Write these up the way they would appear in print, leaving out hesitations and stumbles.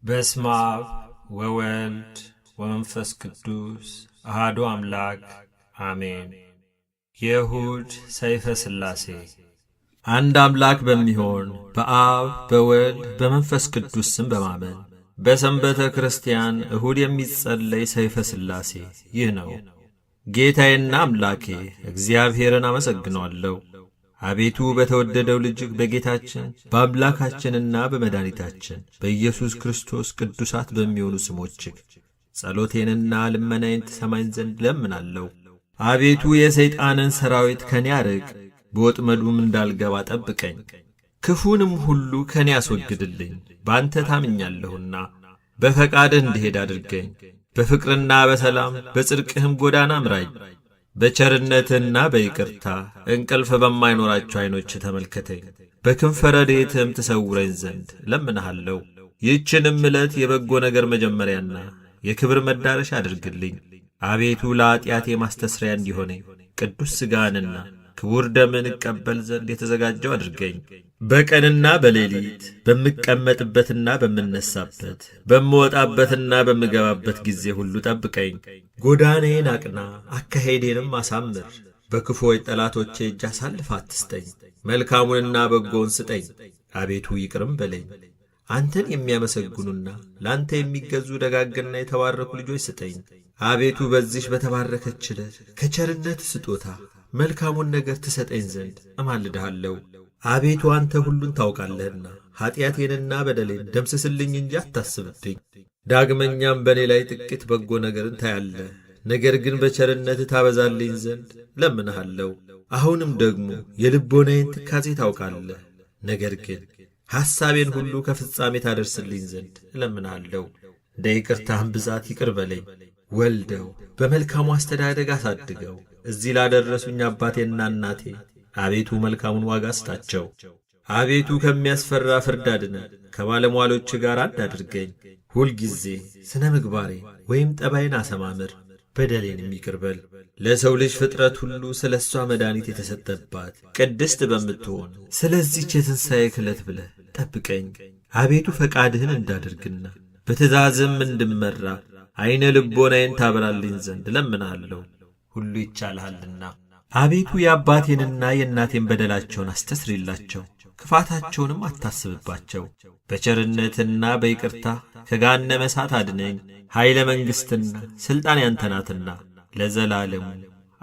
በስመ አብ ወወልድ ወመንፈስ ቅዱስ አሐዱ አምላክ አሜን። የእሁድ ሰይፈ ሥላሴ። አንድ አምላክ በሚሆን በአብ በወልድ በመንፈስ ቅዱስ ስም በማመን በሰንበተ ክርስቲያን እሁድ የሚጸለይ ሰይፈ ሥላሴ ይህ ነው። ጌታዬና አምላኬ እግዚአብሔርን አመሰግነዋለሁ። አቤቱ በተወደደው ልጅህ በጌታችን በአምላካችንና በመድኃኒታችን በኢየሱስ ክርስቶስ ቅዱሳት በሚሆኑ ስሞችህ ጸሎቴንና ልመናዬን ትሰማኝ ዘንድ ለምናለሁ። አቤቱ የሰይጣንን ሠራዊት ከኔ አርቅ፣ በወጥመዱም እንዳልገባ ጠብቀኝ። ክፉንም ሁሉ ከኔ አስወግድልኝ። ባንተ ታምኛለሁና በፈቃድህ እንድሄድ አድርገኝ። በፍቅርና በሰላም በጽድቅህም ጎዳና ምራኝ። በቸርነትና በይቅርታ እንቅልፍ በማይኖራቸው ዐይኖች ተመልከተኝ። በክንፈ ረድኤትህም ትሰውረኝ ዘንድ ለምንሃለሁ። ይህችንም ዕለት የበጎ ነገር መጀመሪያና የክብር መዳረሻ አድርግልኝ። አቤቱ ለኀጢአቴ ማስተስሪያ እንዲሆነኝ ቅዱስ ሥጋህንና ክቡር ደምን እቀበል ዘንድ የተዘጋጀው አድርገኝ። በቀንና በሌሊት በምቀመጥበትና በምነሳበት በምወጣበትና በምገባበት ጊዜ ሁሉ ጠብቀኝ። ጎዳናዬን አቅና፣ አካሄዴንም አሳምር። በክፉዎች ጠላቶቼ እጅ አሳልፈህ አትስጠኝ። መልካሙንና በጎውን ስጠኝ። አቤቱ ይቅርም በለኝ። አንተን የሚያመሰግኑና ለአንተ የሚገዙ ደጋግና የተባረኩ ልጆች ስጠኝ። አቤቱ በዚሽ በተባረከች ዕለት ከቸርነት ስጦታ መልካሙን ነገር ትሰጠኝ ዘንድ እማልድሃለሁ። አቤቱ አንተ ሁሉን ታውቃለህና ኀጢአቴንና በደሌን ደምስስልኝ እንጂ አታስብብኝ። ዳግመኛም በእኔ ላይ ጥቂት በጎ ነገርን ታያለህ፣ ነገር ግን በቸርነትህ ታበዛልኝ ዘንድ ለምንሃለሁ። አሁንም ደግሞ የልቦናዬን ትካዜ ታውቃለህ፣ ነገር ግን ሐሳቤን ሁሉ ከፍጻሜ ታደርስልኝ ዘንድ እለምንሃለሁ። እንደ ይቅርታህም ብዛት ይቅር በለኝ። ወልደው በመልካሙ አስተዳደግ አሳድገው እዚህ ላደረሱኝ አባቴና እናቴ አቤቱ መልካሙን ዋጋ ስጣቸው። አቤቱ ከሚያስፈራ ፍርድ አድነን፣ ከባለሟሎች ጋር አንድ አድርገኝ። ሁልጊዜ ስነ ምግባሬ ወይም ጠባይን አሰማምር፣ በደሌንም ይቅር በል። ለሰው ልጅ ፍጥረት ሁሉ ስለ እሷ መድኃኒት የተሰጠባት ቅድስት በምትሆን ስለዚህች የትንሣኤ ዕለት ብለህ ጠብቀኝ። አቤቱ ፈቃድህን እንዳደርግና በትእዛዝም እንድመራ ዐይነ ልቦናዬን ታበራልኝ ዘንድ ለምናለሁ። ሁሉ ይቻልሃልና አቤቱ የአባቴንና የእናቴን በደላቸውን አስተስሪላቸው፣ ክፋታቸውንም አታስብባቸው። በቸርነትና በይቅርታ ከገሃነመ እሳት አድነኝ። ኃይለ መንግሥትና ሥልጣን ያንተ ናትና ለዘላለሙ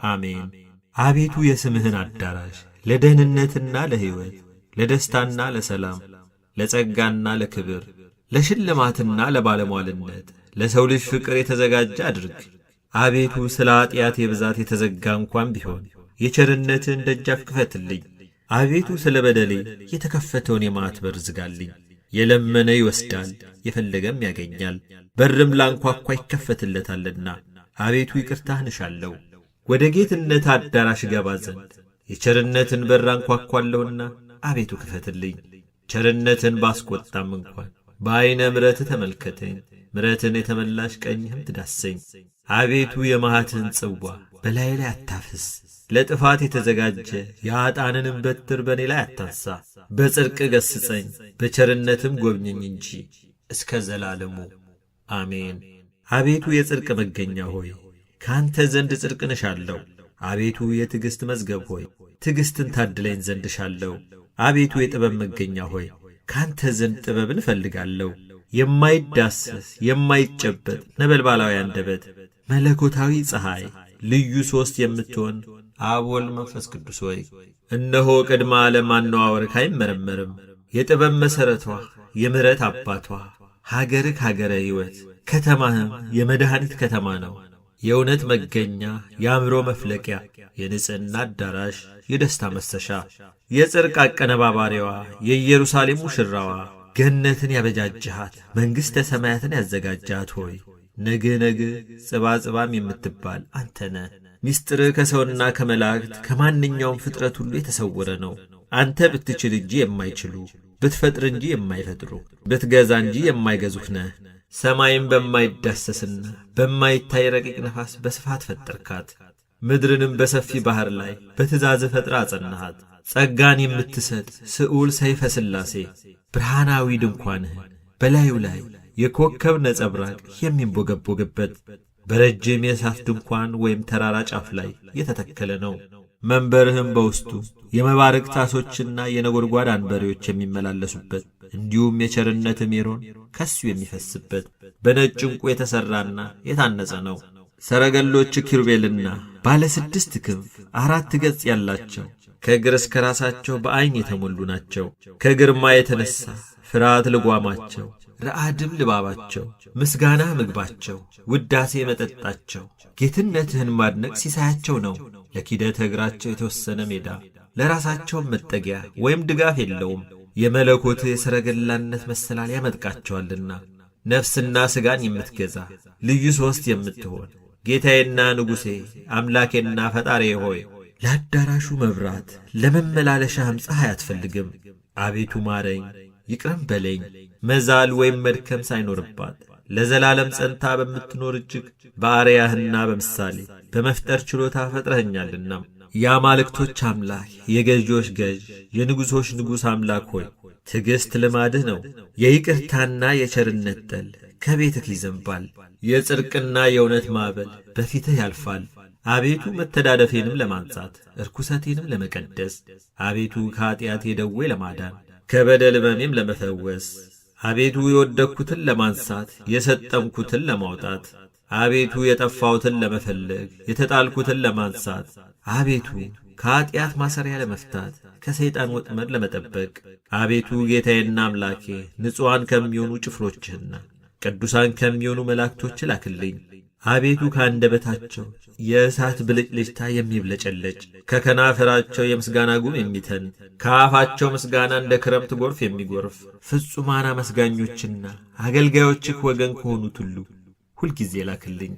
አሜን። አቤቱ የስምህን አዳራሽ ለደህንነትና ለሕይወት፣ ለደስታና ለሰላም፣ ለጸጋና ለክብር፣ ለሽልማትና ለባለሟልነት፣ ለሰው ልጅ ፍቅር የተዘጋጀ አድርግ። አቤቱ ስለ ኀጢአቴ ብዛት የተዘጋ እንኳን ቢሆን የቸርነትህን ደጃፍ ክፈትልኝ። አቤቱ ስለ በደሌ የተከፈተውን የመዓት በር ዝጋልኝ። የለመነ ይወስዳል፣ የፈለገም ያገኛል፣ በርም ላንኳኳ ይከፈትለታልና። አቤቱ ይቅርታህን እሻለሁ፣ ወደ ጌትነት አዳራሽ ገባ ዘንድ የቸርነትን በር አንኳኳለሁና አቤቱ ክፈትልኝ። ቸርነትን ባስቈጣም እንኳን በዐይነ ምሕረትህ ተመልከተኝ። ምሕረትን የተመላሽ ቀኝህም ትዳሰኝ። አቤቱ የመዓትህን ጽዋ በላዬ ላይ አታፍስ። ለጥፋት የተዘጋጀ የኀጥኣንንም በትር በእኔ ላይ አታንሣ። በጽድቅ ገሥጸኝ፣ በቸርነትም ጐብኘኝ እንጂ እስከ ዘላለሙ አሜን። አቤቱ የጽድቅ መገኛ ሆይ ከአንተ ዘንድ ጽድቅን እሻለሁ። አቤቱ የትዕግሥት መዝገብ ሆይ ትዕግሥትን ታድለኝ ዘንድ እሻለሁ። አቤቱ የጥበብ መገኛ ሆይ ከአንተ ዘንድ ጥበብን እፈልጋለሁ። የማይዳሰስ የማይጨበጥ ነበልባላዊ አንደበት፣ መለኮታዊ ፀሐይ፣ ልዩ ሦስት የምትሆን አብ ወልድ መንፈስ ቅዱስ ሆይ እነሆ ቅድመ ዓለም አነዋወርህ አይመረመርም። የጥበብ መሠረቷ የምሕረት አባቷ ሀገርህ ሀገረ ሕይወት ከተማህም የመድኃኒት ከተማ ነው። የእውነት መገኛ የአእምሮ መፍለቂያ የንጽሕና አዳራሽ የደስታ መሰሻ የጽድቅ አቀነባባሪዋ የኢየሩሳሌም ሙሽራዋ ገነትን ያበጃጅሃት መንግሥተ ሰማያትን ያዘጋጃት ሆይ ነግህ ጽባጽባም የምትባል አንተ ነህ። ምስጢርህ ከሰውና ከመላእክት ከማንኛውም ፍጥረት ሁሉ የተሰወረ ነው። አንተ ብትችል እንጂ የማይችሉ፣ ብትፈጥር እንጂ የማይፈጥሩ፣ ብትገዛ እንጂ የማይገዙህ ነህ። ሰማይም በማይዳሰስና በማይታይ ረቂቅ ነፋስ በስፋት ፈጠርካት። ምድርንም በሰፊ ባሕር ላይ በትእዛዝህ ፈጥራ አጸናሃት። ጸጋን የምትሰጥ ስዑል ሰይፈ ሥላሴ ብርሃናዊ ድንኳንህን በላዩ ላይ የኮከብ ነጸብራቅ የሚንቦገቦግበት በረጅም የእሳት ድንኳን ወይም ተራራ ጫፍ ላይ የተተከለ ነው። መንበርህም በውስጡ የመባረቅ ታሶችና የነጎድጓድ አንበሬዎች የሚመላለሱበት እንዲሁም የቸርነት ሜሮን ከሱ የሚፈስበት በነጭ ዕንቁ የተሠራና የታነጸ ነው። ሰረገሎች ኪሩቤልና ባለ 6 ክንፍ 4 ገጽ ያላቸው ከእግር እስከ ራሳቸው በዐይን የተሞሉ ናቸው። ከግርማ የተነሣ ፍርሃት ልጓማቸው፣ ረዓድም ልባባቸው፣ ምስጋና ምግባቸው፣ ውዳሴ መጠጣቸው፣ ጌትነትህን ማድነቅ ሲሳያቸው ነው። ለኪደተ እግራቸው የተወሰነ ሜዳ ለራሳቸውም መጠጊያ ወይም ድጋፍ የለውም። የመለኮትህ የሰረገላነት መሰላል ያመጥቃቸዋልና ነፍስና ሥጋን የምትገዛ ልዩ ሦስት የምትሆን ጌታዬና ንጉሴ አምላኬና ፈጣሬ ሆይ ለአዳራሹ መብራት ለመመላለሻህም ፀሐይ አትፈልግም። አቤቱ ማረኝ፣ ይቅረም በለኝ። መዛል ወይም መድከም ሳይኖርባት ለዘላለም ጸንታ በምትኖር እጅግ በአርያህና በምሳሌ በመፍጠር ችሎታ ፈጥረኸኛልና የአማልክቶች አምላክ የገዢዎች ገዥ የንጉሶች ንጉሥ አምላክ ሆይ ትዕግሥት ልማድህ ነው። የይቅርታና የቸርነት ጠል ከቤትህ ይዘንባል። የጽድቅና የእውነት ማዕበል በፊትህ ያልፋል። አቤቱ መተዳደፌንም ለማንጻት ርኩሰቴንም ለመቀደስ፣ አቤቱ ከኀጢአቴ ደዌ ለማዳን ከበደል ሕመሜም ለመፈወስ፣ አቤቱ የወደቅሁትን ለማንሳት የሰጠምኩትን ለማውጣት፣ አቤቱ የጠፋሁትን ለመፈለግ የተጣልኩትን ለማንሳት፣ አቤቱ ከኀጢአት ማሰሪያ ለመፍታት ከሰይጣን ወጥመድ ለመጠበቅ፣ አቤቱ ጌታዬና አምላኬ ንጹሐን ከሚሆኑ ጭፍሮችህና ቅዱሳን ከሚሆኑ መላእክቶች ላክልኝ። አቤቱ ከአንደበታቸው የእሳት ብልጭልጭታ የሚብለጨለጭ ከከናፈራቸው የምስጋና ጉም የሚተን ከአፋቸው ምስጋና እንደ ክረምት ጎርፍ የሚጎርፍ ፍጹማን አመስጋኞችና አገልጋዮችህ ወገን ከሆኑት ሁሉ ሁልጊዜ ላክልኝ።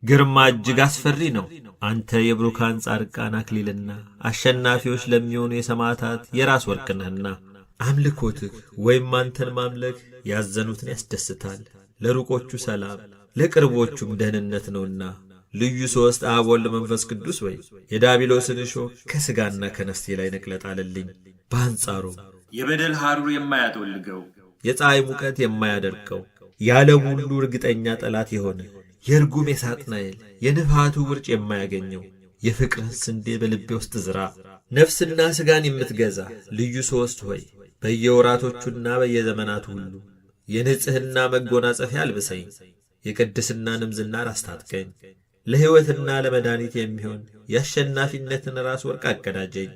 ግርማ እጅግ አስፈሪ ነው። አንተ የብሩካን ጻድቃን አክሊልና አሸናፊዎች ለሚሆኑ የሰማዕታት የራስ ወርቅ ነህና አምልኮትህ ወይም አንተን ማምለክ ያዘኑትን ያስደስታል። ለሩቆቹ ሰላም ለቅርቦቹም ደህንነት ነውና ልዩ ሦስት አብ ወልድ መንፈስ ቅዱስ ወይ የዳቢሎስን እሾህ ከሥጋና ከነፍሴ ላይ ነቅለጣልልኝ። በአንጻሩ የበደል ሐሩር የማያጠወልገው የፀሐይ ሙቀት የማያደርቀው የዓለም ሁሉ እርግጠኛ ጠላት የሆነ የርጉም የሳጥናኤል የንፋቱ ውርጭ የማያገኘው የፍቅርህን ስንዴ በልቤ ውስጥ ዝራ። ነፍስና ሥጋን የምትገዛ ልዩ ሦስት ሆይ በየወራቶቹና በየዘመናቱ ሁሉ የንጽሕና መጎናጸፊያ አልብሰኝ፣ የቅድስናንም ዝናር አስታጥቀኝ። ለሕይወትና ለመድኃኒት የሚሆን የአሸናፊነትን ራስ ወርቅ አቀዳጀኝ።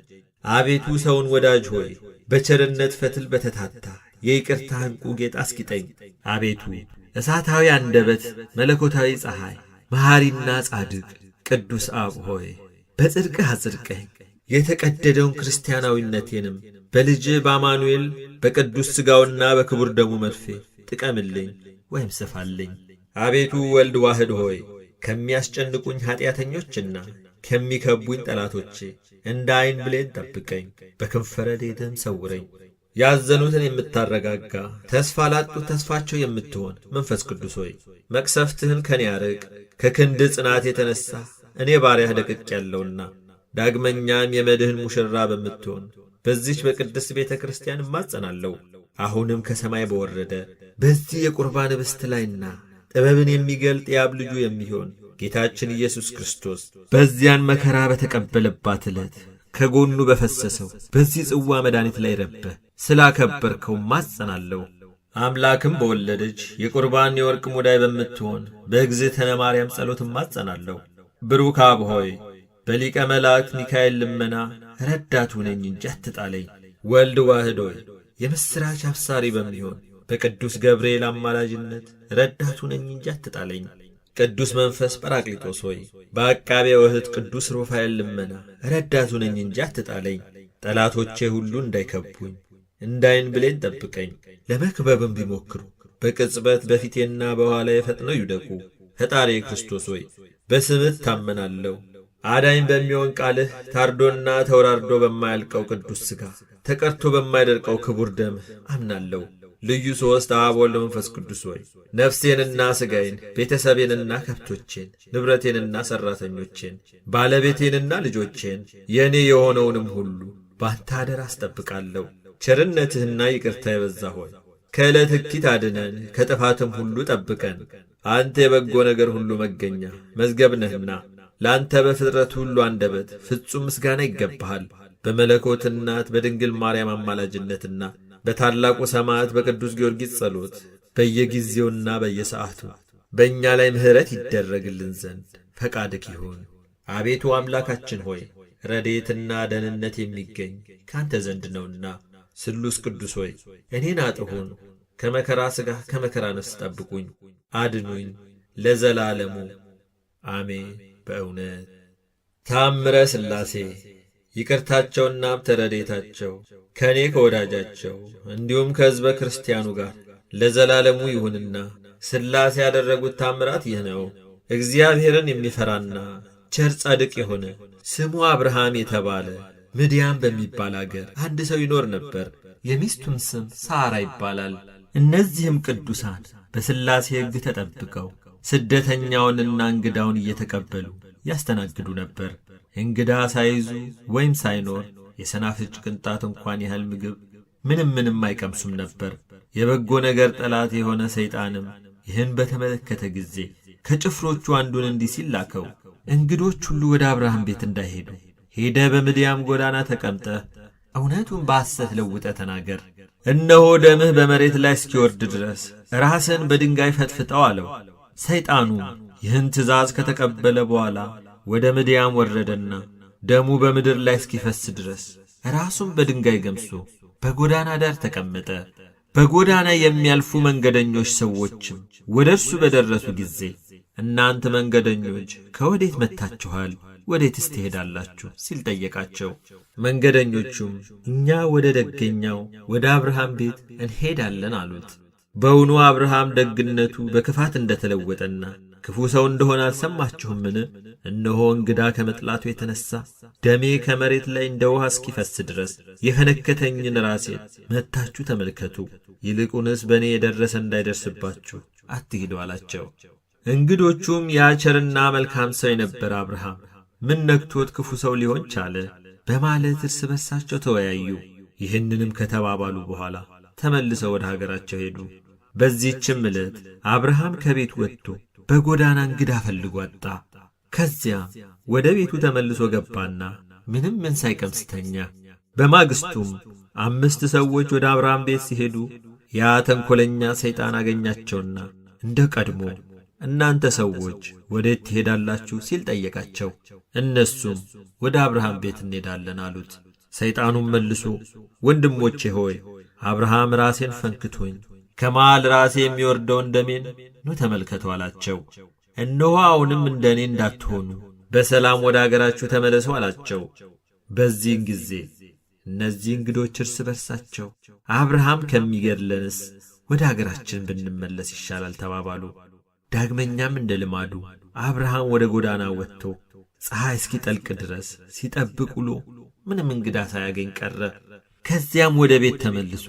አቤቱ ሰውን ወዳጅ ሆይ በቸርነት ፈትል በተታታ የይቅርታ ዕንቁ ጌጥ አስጊጠኝ። አቤቱ እሳታዊ አንደበት መለኮታዊ ፀሐይ መሐሪና ጻድቅ ቅዱስ አብ ሆይ በጽድቅህ አጽድቀኝ። የተቀደደውን ክርስቲያናዊነቴንም በልጅህ በአማኑኤል በቅዱስ ሥጋውና በክቡር ደሙ መርፌ ጥቀምልኝ ወይም ስፋልኝ። አቤቱ ወልድ ዋህድ ሆይ ከሚያስጨንቁኝ ኀጢአተኞችና ከሚከቡኝ ጠላቶቼ እንደ ዐይን ብሌን ጠብቀኝ፣ በክንፈ ረድኤትህም ሰውረኝ። ያዘኑትን የምታረጋጋ ተስፋ ላጡት ተስፋቸው የምትሆን መንፈስ ቅዱስ ሆይ መቅሰፍትህን ከኔ አርቅ። ከክንድህ ጽናት የተነሣ እኔ ባሪያህ ደቅቅ ያለውና ዳግመኛም የመድህን ሙሽራ በምትሆን በዚች በቅድስት ቤተ ክርስቲያን እማጸናለሁ። አሁንም ከሰማይ በወረደ በዚህ የቁርባን ኅብስት ላይና ጥበብን የሚገልጥ የአብ ልጁ የሚሆን ጌታችን ኢየሱስ ክርስቶስ በዚያን መከራ በተቀበለባት ዕለት ከጎኑ በፈሰሰው በዚህ ጽዋ መድኃኒት ላይ ረበህ ስላከበርከው ማጸናለሁ። አምላክም በወለደች የቁርባን የወርቅ ሙዳይ በምትሆን በእግዝእትነ ማርያም ጸሎት ማጸናለሁ። ብሩክ አብ ሆይ በሊቀ መላእክት ሚካኤል ልመና ረዳት ሁነኝ እንጂ አትጣለኝ። ወልድ ዋህድ ሆይ የምሥራች አብሳሪ በሚሆን በቅዱስ ገብርኤል አማላጅነት ረዳት ሁነኝ እንጂ አትጣለኝ። ቅዱስ መንፈስ ጰራቅሊጦስ ሆይ በዐቃቤ ወህት ቅዱስ ሩፋኤል ልመና ረዳት ሁነኝ እንጂ አትጣለኝ። ጠላቶቼ ሁሉ እንዳይከቡኝ እንደ ዐይን ብሌን ጠብቀኝ። ለመክበብም ቢሞክሩ በቅጽበት በፊቴና በኋላዬ ፈጥነው ይውደቁ። ፈጣሪ ክርስቶስ ሆይ በስምህ እታመናለሁ። አዳኝ በሚሆን ቃልህ ታርዶና ተወራርዶ በማያልቀው ቅዱስ ሥጋ ተቀርቶ በማይደርቀው ክቡር ደምህ አምናለሁ። ልዩ ሦስት አብ ወልድ መንፈስ ቅዱስ ሆይ ነፍሴንና ሥጋዬን ቤተሰቤንና ከብቶቼን ንብረቴንና ሠራተኞቼን ባለቤቴንና ልጆቼን የእኔ የሆነውንም ሁሉ ባንተ አደራ አስጠብቃለሁ። ቸርነትህና ይቅርታ የበዛ ሆይ ከዕለት እኪት አድነን፣ ከጥፋትም ሁሉ ጠብቀን። አንተ የበጎ ነገር ሁሉ መገኛ መዝገብ ነህና ለአንተ በፍጥረት ሁሉ አንደበት ፍጹም ምስጋና ይገባሃል። በመለኮት እናት በድንግል ማርያም አማላጅነትና በታላቁ ሰማዕት በቅዱስ ጊዮርጊስ ጸሎት በየጊዜውና በየሰዓቱ በእኛ ላይ ምሕረት ይደረግልን ዘንድ ፈቃድክ ይሁን። አቤቱ አምላካችን ሆይ ረድኤትና ደህንነት የሚገኝ ካንተ ዘንድ ነውና፣ ስሉስ ቅዱስ ሆይ እኔን አጥሁን፣ ከመከራ ሥጋ ከመከራ ነፍስ ጠብቁኝ፣ አድኑኝ ለዘላለሙ አሜን። በእውነት ታምረ ሥላሴ ይቅርታቸውና ተረድኤታቸው ከእኔ ከወዳጃቸው እንዲሁም ከሕዝበ ክርስቲያኑ ጋር ለዘላለሙ ይሁንና፣ ሥላሴ ያደረጉት ታምራት ይህ ነው። እግዚአብሔርን የሚፈራና ቸር ጻድቅ የሆነ ስሙ አብርሃም የተባለ ምድያም በሚባል አገር አንድ ሰው ይኖር ነበር። የሚስቱም ስም ሳራ ይባላል። እነዚህም ቅዱሳን በሥላሴ ሕግ ተጠብቀው ስደተኛውንና እንግዳውን እየተቀበሉ ያስተናግዱ ነበር። እንግዳ ሳይዙ ወይም ሳይኖር የሰናፍጭ ቅንጣት እንኳን ያህል ምግብ ምንም አይቀምሱም ነበር። የበጎ ነገር ጠላት የሆነ ሰይጣንም ይህን በተመለከተ ጊዜ ከጭፍሮቹ አንዱን እንዲህ ሲል ላከው። እንግዶች ሁሉ ወደ አብርሃም ቤት እንዳይሄዱ ሄደ በምድያም ጎዳና ተቀምጠህ እውነቱን በሐሰት ለውጠ ተናገር። እነሆ ደምህ በመሬት ላይ እስኪወርድ ድረስ ራስን በድንጋይ ፈጥፍጠው አለው። ሰይጣኑ ይህን ትእዛዝ ከተቀበለ በኋላ ወደ ምድያም ወረደና ደሙ በምድር ላይ እስኪፈስ ድረስ ራሱን በድንጋይ ገምሶ በጎዳና ዳር ተቀመጠ። በጎዳና የሚያልፉ መንገደኞች ሰዎችም ወደ እርሱ በደረሱ ጊዜ እናንተ መንገደኞች ከወዴት መጥታችኋል? ወዴትስ ትሄዳላችሁ? ሲል ጠየቃቸው። መንገደኞቹም እኛ ወደ ደገኛው ወደ አብርሃም ቤት እንሄዳለን አሉት። በውኑ አብርሃም ደግነቱ በክፋት እንደተለወጠና ክፉ ሰው እንደሆነ አልሰማችሁምን? እነሆ እንግዳ ከመጥላቱ የተነሣ ደሜ ከመሬት ላይ እንደ ውሃ እስኪፈስ ድረስ የፈነከተኝን ራሴን መጥታችሁ ተመልከቱ። ይልቁንስ በእኔ የደረሰ እንዳይደርስባችሁ አትሂዱ አላቸው። እንግዶቹም ያ ቸርና መልካም ሰው የነበረ አብርሃም ምን ነክቶት ክፉ ሰው ሊሆን ቻለ በማለት እርስ በርሳቸው ተወያዩ። ይህንንም ከተባባሉ በኋላ ተመልሰው ወደ ሀገራቸው ሄዱ። በዚህችም ዕለት አብርሃም ከቤት ወጥቶ በጎዳና እንግዳ ፈልጎ አጣ። ከዚያም ወደ ቤቱ ተመልሶ ገባና ምን ሳይቀምስ ተኛ። በማግስቱም 5 ሰዎች ወደ አብርሃም ቤት ሲሄዱ ያ ተንኰለኛ ሰይጣን አገኛቸውና እንደ ቀድሞ እናንተ ሰዎች ወዴት ትሄዳላችሁ? ሲል ጠየቃቸው። እነሱም ወደ አብርሃም ቤት እንሄዳለን አሉት። ሰይጣኑም መልሶ ወንድሞቼ ሆይ አብርሃም ራሴን ፈንክቶኝ ከመሃል ራሴ የሚወርደውን ደሜን ኑ ተመልከቱ አላቸው። እነሆ አሁንም እንደ እኔ እንዳትሆኑ በሰላም ወደ አገራችሁ ተመለሱ አላቸው። በዚህን ጊዜ እነዚህ እንግዶች እርስ በርሳቸው አብርሃም ከሚገድለንስ ወደ አገራችን ብንመለስ ይሻላል ተባባሉ። ዳግመኛም እንደ ልማዱ አብርሃም ወደ ጎዳና ወጥቶ ፀሐይ እስኪጠልቅ ድረስ ሲጠብቅ ውሎ ምንም እንግዳ ሳያገኝ ቀረ። ከዚያም ወደ ቤት ተመልሶ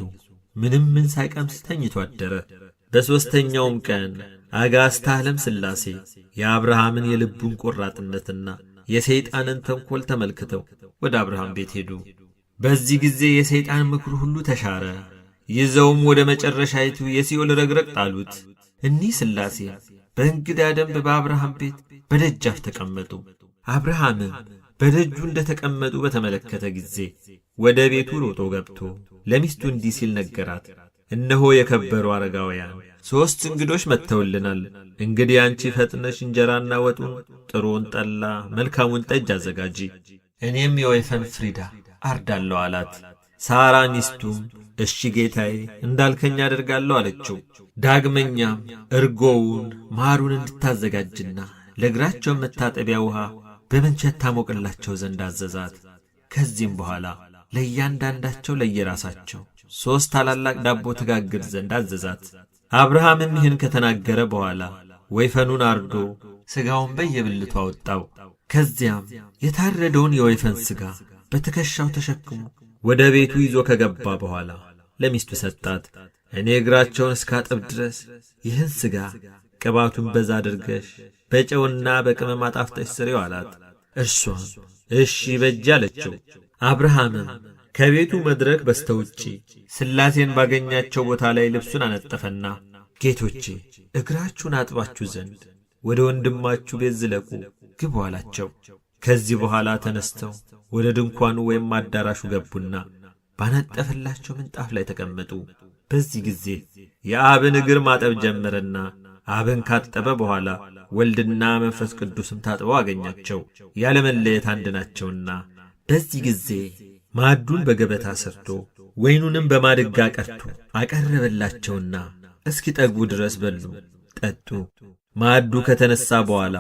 ምን ሳይቀምስ ተኝቶ አደረ። በሦስተኛውም ቀን አጋዕዝተ ዓለም ሥላሴ የአብርሃምን የልቡን ቆራጥነትና የሰይጣንን ተንኰል ተመልክተው ወደ አብርሃም ቤት ሄዱ። በዚህ ጊዜ የሰይጣን ምክሩ ሁሉ ተሻረ። ይዘውም ወደ መጨረሻይቱ የሲኦል ረግረግ ጣሉት። እኒህ ሥላሴ በእንግዳ ደንብ በአብርሃም ቤት በደጃፍ ተቀመጡ። አብርሃምም በደጁ እንደ ተቀመጡ በተመለከተ ጊዜ ወደ ቤቱ ሮጦ ገብቶ ለሚስቱ እንዲህ ሲል ነገራት። እነሆ የከበሩ አረጋውያን 3 እንግዶች መጥተውልናል። እንግዲህ አንቺ ፈጥነሽ እንጀራና ወጡን፣ ጥሩውን ጠላ፣ መልካሙን ጠጅ አዘጋጂ፣ እኔም የወይፈን ፍሪዳ አርዳለሁ አላት። ሳራ ሚስቱም እሺ ጌታዬ እንዳልከኝ አደርጋለሁ አለችው። ዳግመኛም እርጎውን ማሩን እንድታዘጋጅና ለእግራቸው መታጠቢያ ውሃ በምንቸት ታሞቅላቸው ዘንድ አዘዛት። ከዚህም በኋላ ለእያንዳንዳቸው ለየራሳቸው 3 ታላላቅ ዳቦ ትጋግር ዘንድ አዘዛት። አብርሃምም ይህን ከተናገረ በኋላ ወይፈኑን አርዶ ሥጋውን በየብልቱ አወጣው። ከዚያም የታረደውን የወይፈን ሥጋ በትከሻው ተሸክሞ ወደ ቤቱ ይዞ ከገባ በኋላ ለሚስቱ ሰጣት። እኔ እግራቸውን እስካጥብ ድረስ ይህን ሥጋ ቅባቱን በዛ አድርገሽ በጨውና በቅመም አጣፍጠሽ ስሪው አላት። እርሷም እሺ በጅ አለችው። አብርሃምም ከቤቱ መድረክ በስተውጪ ሥላሴን ባገኛቸው ቦታ ላይ ልብሱን አነጠፈና ጌቶቼ እግራችሁን አጥባችሁ ዘንድ ወደ ወንድማችሁ ቤት ዝለቁ ግቡ አላቸው። ከዚህ በኋላ ተነስተው ወደ ድንኳኑ ወይም አዳራሹ ገቡና ባነጠፈላቸው ምንጣፍ ላይ ተቀመጡ። በዚህ ጊዜ የአብን እግር ማጠብ ጀመረና አብን ካጠበ በኋላ ወልድና መንፈስ ቅዱስም ታጥበው አገኛቸው። ያለ መለየት አንድ ናቸውና በዚህ ጊዜ ማዕዱን በገበታ ሰርቶ ወይኑንም በማድጋ ቀድቶ አቀረበላቸውና እስኪጠግቡ ድረስ በሉ ጠጡ። ማዕዱ ከተነሳ በኋላ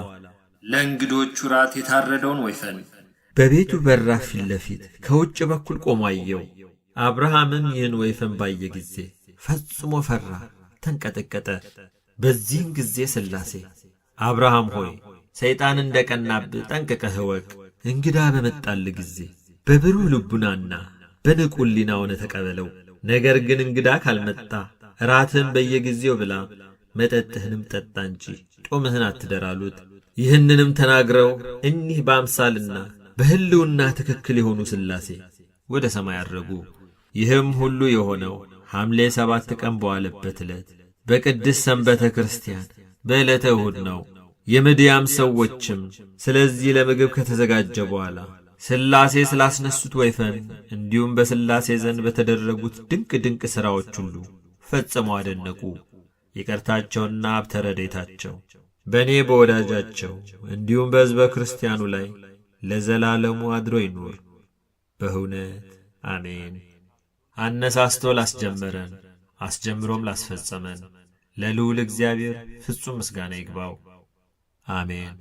ለእንግዶቹ ራት የታረደውን ወይፈን በቤቱ በራፍ ፊት ለፊት ከውጭ በኩል ቆሞ አየው። አብርሃምም ይህን ወይፈን ባየ ጊዜ ፈጽሞ ፈራ፣ ተንቀጠቀጠ። በዚህም ጊዜ ሥላሴ አብርሃም ሆይ ሰይጣን እንደ ቀናብህ ጠንቅቀህ እወቅ። እንግዳ በመጣል ጊዜ በብሩህ ልቡናና በንቁ ሕሊና ሆነህ ተቀበለው። ነገር ግን እንግዳ ካልመጣ ራትህን በየጊዜው ብላ፣ መጠጥህንም ጠጣ እንጂ ጦምህን አትደር አሉት። ይህንንም ተናግረው እኒህ በአምሳልና በሕልውና ትክክል የሆኑ ሥላሴ ወደ ሰማይ አረጉ። ይህም ሁሉ የሆነው ሐምሌ 7 ቀን በዋለበት ዕለት በቅድስት ሰንበተ ክርስቲያን በዕለተ እሁድ ነው። የምድያም ሰዎችም ስለዚህ ለምግብ ከተዘጋጀ በኋላ ሥላሴ ስላስነሱት ወይፈን እንዲሁም በሥላሴ ዘንድ በተደረጉት ድንቅ ድንቅ ሥራዎች ሁሉ ፈጽመው አደነቁ። ይቅርታቸውና ሀብተ ረድኤታቸው በእኔ በወዳጃቸው እንዲሁም በሕዝበ ክርስቲያኑ ላይ ለዘላለሙ አድሮ ይኑር በእውነት አሜን። አነሳስቶ ላስጀመረን አስጀምሮም ላስፈጸመን ለልዑል እግዚአብሔር ፍጹም ምስጋና ይግባው። አሜን።